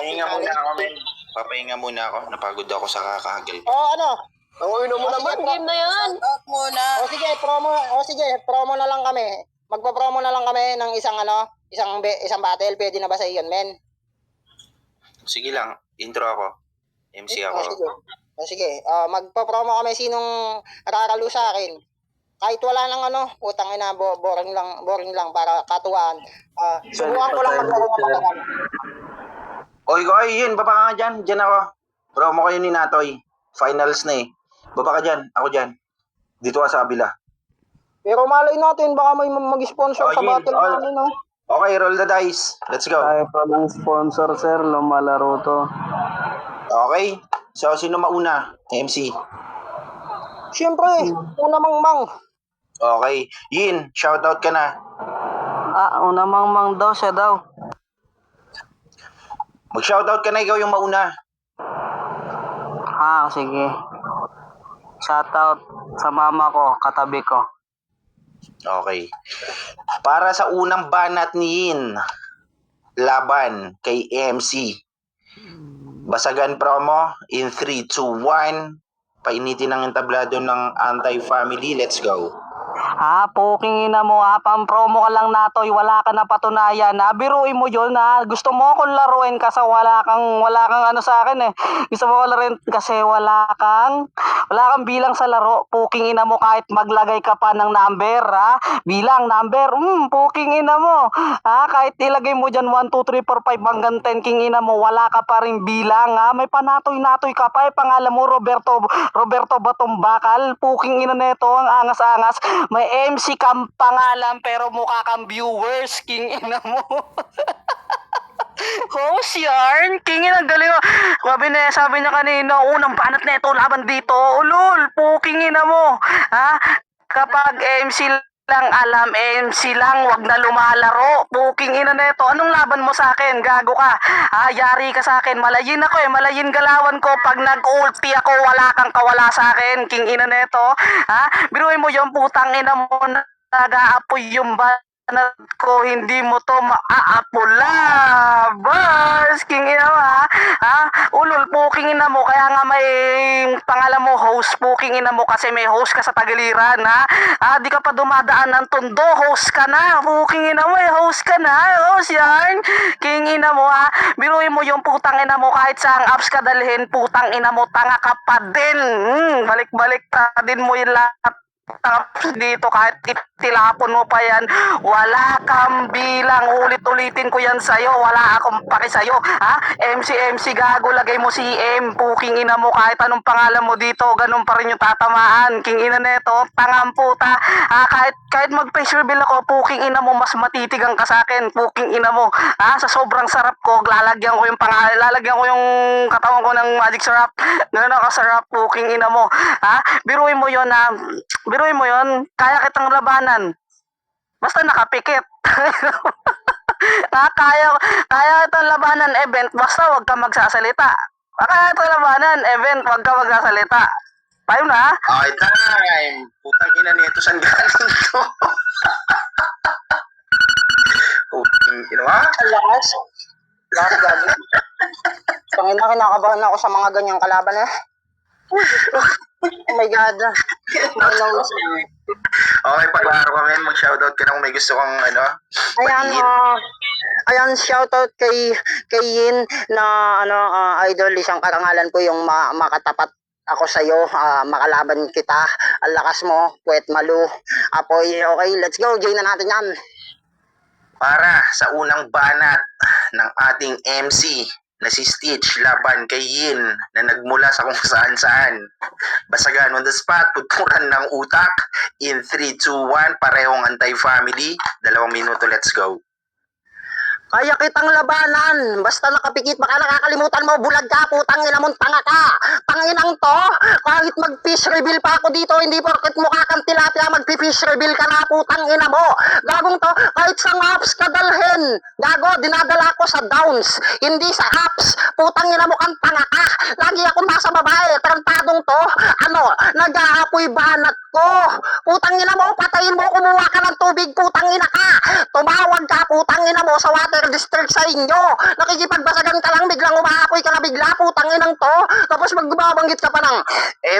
Papahinga muna ako, men. Papahinga muna ako. Napagod ako sa kakahagil. Ano? Ang ulo mo naman. Game na yan. Shout muna. Sige, promo na lang kami. Magpa-promo na lang kami ng isang battle. Pwede na ba sa iyon, men? Sige lang, intro ako. MC ako. Sige. Magpa-promo kami sinong raralo sa akin. Kahit wala nang utang ina, boring lang para katuwaan. Subukan ko lang maglaro ng pagkakan. Oy, yun, baba ka nga dyan. Dyan ako. Promo kayo ni Natoy. Finals na eh. Baba ka dyan, ako dyan. Dito ka sa kabila. Pero malay natin, baka may mag-sponsor sa battle namin, no? Okay, roll the dice. Let's go. Tayo pa ng sponsor, sir. Lumalaro to. Okay. So, sino mauna? MC. Siyempre, una mang. Okay. Yin, shoutout ka na. Una mang daw siya daw. Mag-shoutout ka na, ikaw yung mauna. Sige. Shoutout sa mama ko, katabi ko. Okay. Para sa unang banat ni Yin, laban kay MC. Basagan promo in 3, 2, 1. Painitin ang entablado ng anti-family. Let's go. Puking ina mo pang-promo ka lang Natoy, wala ka na patunayan. Biruin mo yun gusto mo akong laruin kasi wala kang sa akin eh. Gusto mo ko laruin kasi wala kang bilang sa laro. Puking ina mo kahit maglagay ka pa ng number bilang number, puking ina mo. Kahit ilagay mo dyan 1, 2, 3, 4, 5 hanggang 10, king ina mo, wala ka pa rin bilang may panatoy-natoy ka pa pangalan mo Roberto Batombakal. Puking ina neto, ang angas-angas. May MC kang pangalan pero mukha kang viewers, king ina mo. Host yarn, king ina, galing mo. Sabi niya kanina, unang banat na ito laban dito. Ulol, puking ina mo. Kapag MC lang alam, MC lang, wag na lumalaro. Puking ina neto, anong laban mo sa akin? Gago ka. Yari ka sa akin. Malayin ako malayin galawan ko. Pag nag-ulti ako, wala kang kawala sa akin. King ina neto. Biruin mo yung putang ina mo na nag-aapoy yung banat ko, hindi mo to maaapula. Bars, king ina mo ulol, puking ina mo, kaya nga may pangalan mo host, puking ina mo, kasi may host ka sa Tagiliran di ka pa dumadaan ng Tondo, host ka na, puking ina mo, host ka na, host yan, king ina mo biruin mo yung putang ina mo, kahit saang apps ka dalhin, putang ina mo, tanga ka pa din, balik-balik pa din mo yung lahat dito, kahit itilapon mo pa yan, wala kang bilang. Ulit-ulitin ko yan sa'yo, wala akong paki sa'yo MC gago, lagay mo si M, puking ina mo, kahit anong pangalan mo dito, ganun pa rin yung tatamaan, king ina neto, tangang puta kahit mag-face reveal ako, puking ina mo, mas matitigang ka sa akin, puking ina mo sa sobrang sarap ko, lalagyan ko yung katawan ko ng magic syrup, ganun ako sarap, puking ina mo biruin mo yun kaya kitang labanan. Basta nakapikit. Kaya itong labanan event, basta wag ka magsasalita. Kaya itong labanan event, wag ka magsasalita. Tayo na Okay, time. Putang ina nito, saan galing to? Puting ina Lakas gabi. Pangina, kinakabahan ako sa mga ganyang kalaban Oh my God. Okay, paklaro ka, men. Mag-shoutout ka na kung may gusto kong Ayan, shoutout kay Yin na idol, isang karangalan ko yung makatapat ako sa'yo, makalaban kita, ang lakas mo, puwet malu, apoy. Okay, let's go, join na natin yan. Para sa unang banat ng ating MC na si Stitch laban kay Yin na nagmula sa kung saan-saan. Basagan on the spot, puturan ng utak in 3, 2, 1, parehong anti-family. 2 minuto, let's go. Kaya kitang labanan, basta nakapikit, baka nakakalimutan mo, bulag ka, putang ina mong tanga ka. Tanginang to, kahit mag-fish reveal pa ako dito, hindi porket mukha kang tilapia, mag-fish reveal ka na, putang ina mo. Gagong to, kahit sa apps ka dalhin, gago, dinadala ko sa downs, hindi sa apps, putang ina mo kang tanga ka. Lagi akong nasa babae, tarantadong to, nag-aapoy banat ko. Putang ina mo, patayin mo, kumuha ka ng tubig, putang ina ka. Tumawag ka, putang ina mo, sa water district sa inyo. Nakikipagbasagan ka lang, biglang apoy ka na bigla, putang inang to. Tapos magbabanggit ka pa ng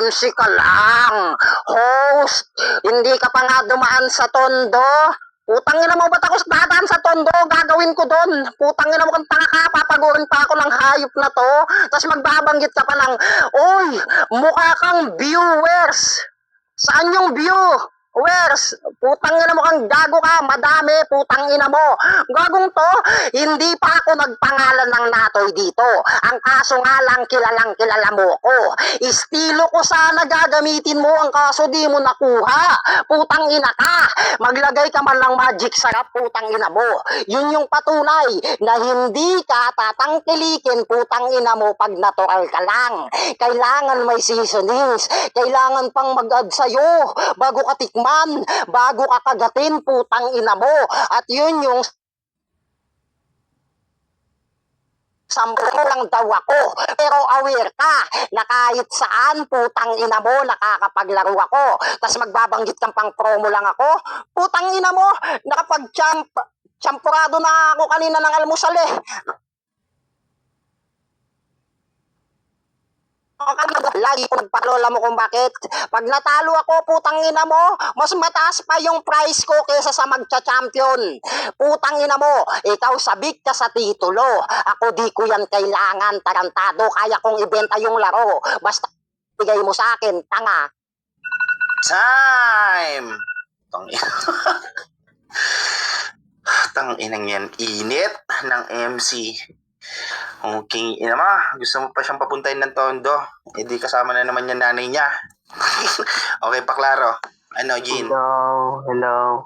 MC ka lang, host, hindi ka pa nga dumaan sa tondo. Putang ina mo, ba't ako dadaan sa tondo? Gagawin ko doon. Putang ina mo kang tanga ka, papagurin pa ako ng hayop na to. Tapos magbabanggit ka pa ng, oy, mukha kang viewers. Saan yung view? Where's? Putang ina mo kang gago ka, madami, putang ina mo. Gagong to, hindi pa ako nagpangalan ng natoy dito. Ang kaso nga lang, kilalang kilala mo ko. Estilo ko sana gagamitin mo, ang kaso di mo nakuha. Putang ina ka, maglagay ka man ng magic sarap, putang ina mo. Yun yung patunay na hindi ka tatangkilikin, putang ina mo, pag natural ka lang. Kailangan may seasonings, kailangan pang mag-add sa'yo, bago ka tikman, bago ka kagatin, putang ina mo. At yun yung sampo lang daw ako. Pero aware ka na kahit saan, putang ina mo, nakakapaglaro ako. Tapos magbabanggit kang pang promo lang ako. Putang ina mo, champurado na ako kanina ng almusal eh. Lagi ko nagpaklola mo kung bakit. Pag natalo ako, putang ina mo, mas mataas pa yung price ko kesa sa magcha-champion. Putang ina mo, ikaw sabik ka sa titulo. Ako di ko yan kailangan, tarantado. Kaya kong ibenta yung laro. Basta bigay mo sa akin, tanga. Time! Tanginang yan, init ng MC. Okay, ina ma, gusto mo pa siyang papuntahin ng tondo? Eh di kasama na naman yung nanay niya. Okay pa, klaro. Ano, Jean? Hello.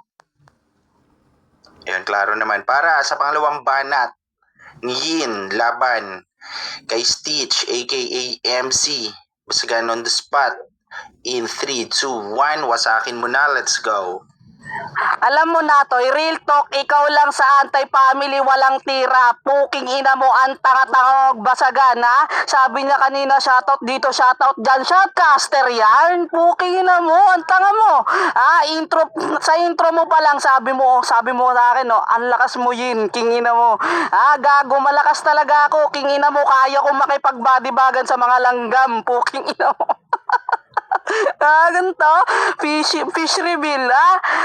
Ayun, klaro naman. Para sa pangalawang banat ni Yin laban kay Stitch aka MC. Basagan on the spot. In 3, 2, 1, wasakin mo na. Let's go. Alam mo na, Toy, real talk, ikaw lang sa anti-family, walang tira. Puking ina mo, ang tanga-tanga basagan, ha? Sabi niya kanina, shoutout dito, shoutout dyan, shoutcaster yan. Puking ina mo, ang tanga mo. Sa intro mo pa lang, sabi mo sa akin, no, ang lakas mo Yin, king ina mo. Gago, malakas talaga ako, king ina mo, kaya ko makipag-bodybagan sa mga langgam, puking ina mo. Ganito? Fish reveal,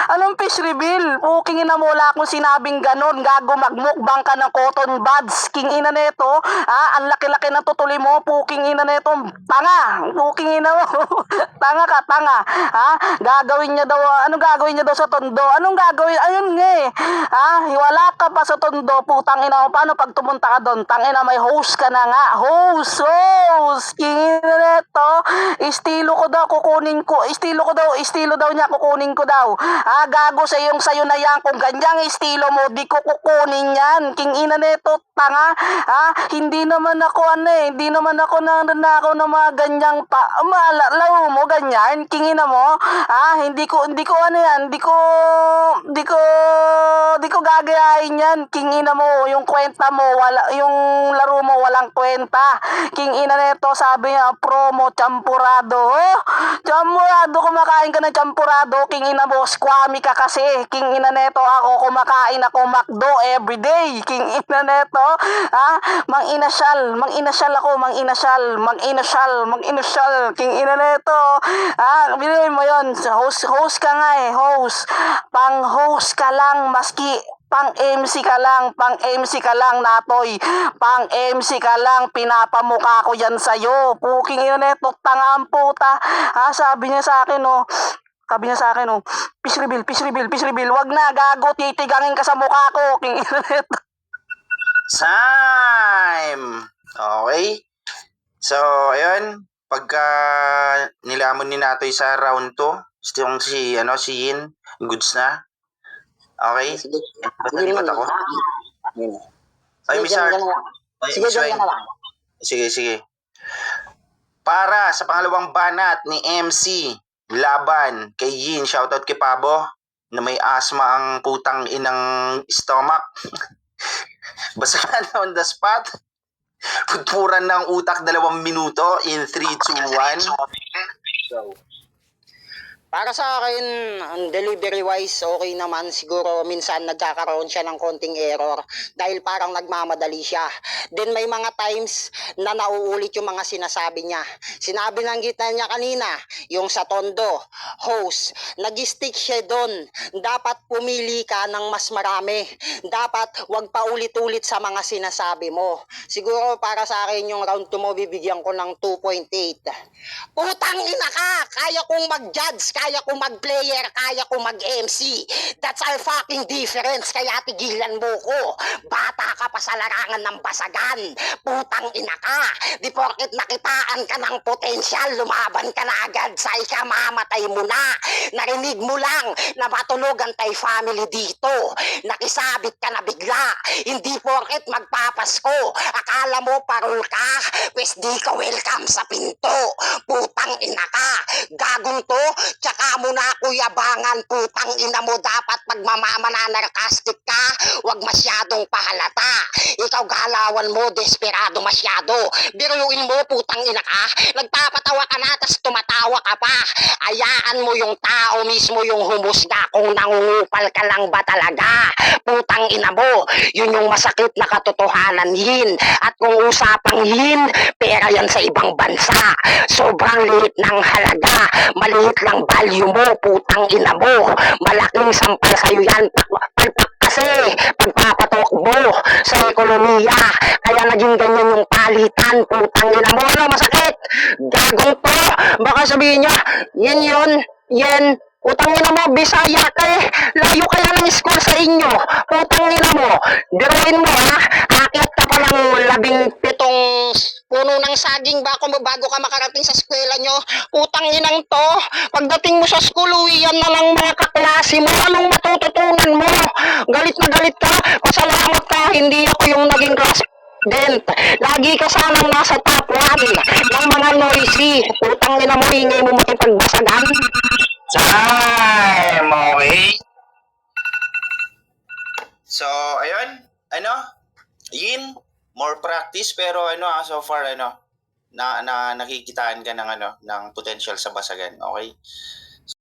Anong fish reveal? Puking ina mo, wala akong sinabing ganon. Gago, magmukbang ka ng cotton buds. King ina neto, ang laki-laki ng tutuli mo. Puking ina neto, tanga. Puking ina mo. Tanga ka, tanga. Gagawin niya daw, anong gagawin niya daw sa tondo? Anong gagawin? Ayun nga eh. Wala ka pa sa tondo, putang ina mo. Paano pag tumunta ka doon? Tangina, may host ka na nga. Host. King ina neto, estilo ko daw kukunin ko, estilo daw niya kukunin ko daw. Gago sa sayo na yan, kung ganyang estilo mo, di ko kukunin yan. King ina neto, tanga. Hindi naman ako hindi naman ako nananakaw ng mga ganyang laro mo, ganyan. King ina mo, hindi ko yan, di ko gagayahin yan. King ina mo, yung kwenta mo, yung laro mo, walang kwenta. King ina neto, sabi niya, promo, champurado. Champurado, kumakain ka ng champurado, king ina mo, squammy ka kasi. King ina neto, ako kumakain ako McDo everyday. King ina neto, mang-inasyal ako, king ina neto. Bilhin mo yun, host ka nga eh, host. Pang-host ka lang, maski pang-MC ka lang, Natoy. Pang-MC ka lang, pinapamukha ko yan sa'yo. Puking ina neto, tanga ang puta. Sabi niya sa akin, fish reveal, wag na, gago, titigangin ka sa mukha ko. King ina neto. Time! Okay. So, ayun. Pagka nilamon ni Natoy sa round 2, yung si Yin, goods na. Okay? Sige. Nalipat ako. Ay, Miss Art. Sige, dyan na lang. Sige. Para sa pangalawang banat ni MC, laban kay Yin, shoutout kay Pabo, na may asma ang putang inang stomach. Basagan on the spot. Putpuran ng utak 2 minuto in 3, 2, 1. So, Para sa akin, delivery-wise, okay naman. Siguro minsan nagkakaroon siya ng konting error dahil parang nagmamadali siya. Then may mga times na nauulit yung mga sinasabi niya. Sinabi ng gitna niya kanina, yung sa Tondo, host, nag-stick siya doon. Dapat pumili ka ng mas marami. Dapat wag pa ulit-ulit sa mga sinasabi mo. Siguro para sa akin yung round 2 mo, bibigyan ko ng 2.8. Putang ina ka! Kaya kong mag-judge, kaya kong mag-player, kaya kong mag-MC. That's our fucking difference, kaya tigilan mo ko. Bata ka pa sa larangan ng basagan. Putang ina ka! Di porket nakitaan ka ng potensyal, lumaban ka na agad sa ikamamatay mo na. Narinig mo lang na matulog ang Tay family dito. Nakisabit ka na bigla. Hindi porket magpapasko. Akala mo parol ka, pwes di ka welcome sa pinto. Putang ina ka, gagong to, tsaka mo na ako yabangan. Putang ina mo, dapat pagmamamananarkastic ka, wag masyadong pahalata. Ikaw galawan mo, desperado masyado. Biruin mo, putang ina ka, nagpapatawa ka na, tas tumatawa ka pa. Ayaan mo yung tao mismo yung humusga kung nangungupal ka lang ba talaga. Putang ina mo, yun yung masakit na katotohanan yin. At kung usapang yin, pera yan sa ibang bansa. Sobrang liit ng halaga, maliit lang value mo, putang ina mo. Malaking sampal sa'yo yan, palpak kasi pagpapatok mo sa ekonomiya. Kaya naging ganyan yung palitan, putang ina mo. Ano masakit? Gagong to. Baka sabihin niya, yan. Putang ina mo, Bisaya ka eh. Layo kaya ng school sa inyo. Putang ina mo. Biruin mo ha. Akit ka pa ng 17 puno ng saging bago ka makarating sa eskwela nyo. Putang inang to. Pagdating mo sa school, uwian na lang mga kaklase mo. Anong matututunan mo? Galit na galit ka. Pasalamat ka. Hindi ako yung naging class president. Lagi ka sanang nasa top 1 ng mga noisy. Putang ina mo, ingay mo makipagbasagan. Time! Okay? So, ayun. Yin, more practice pero so far na nakikitaan ka ng ng potential sa basagan, okay?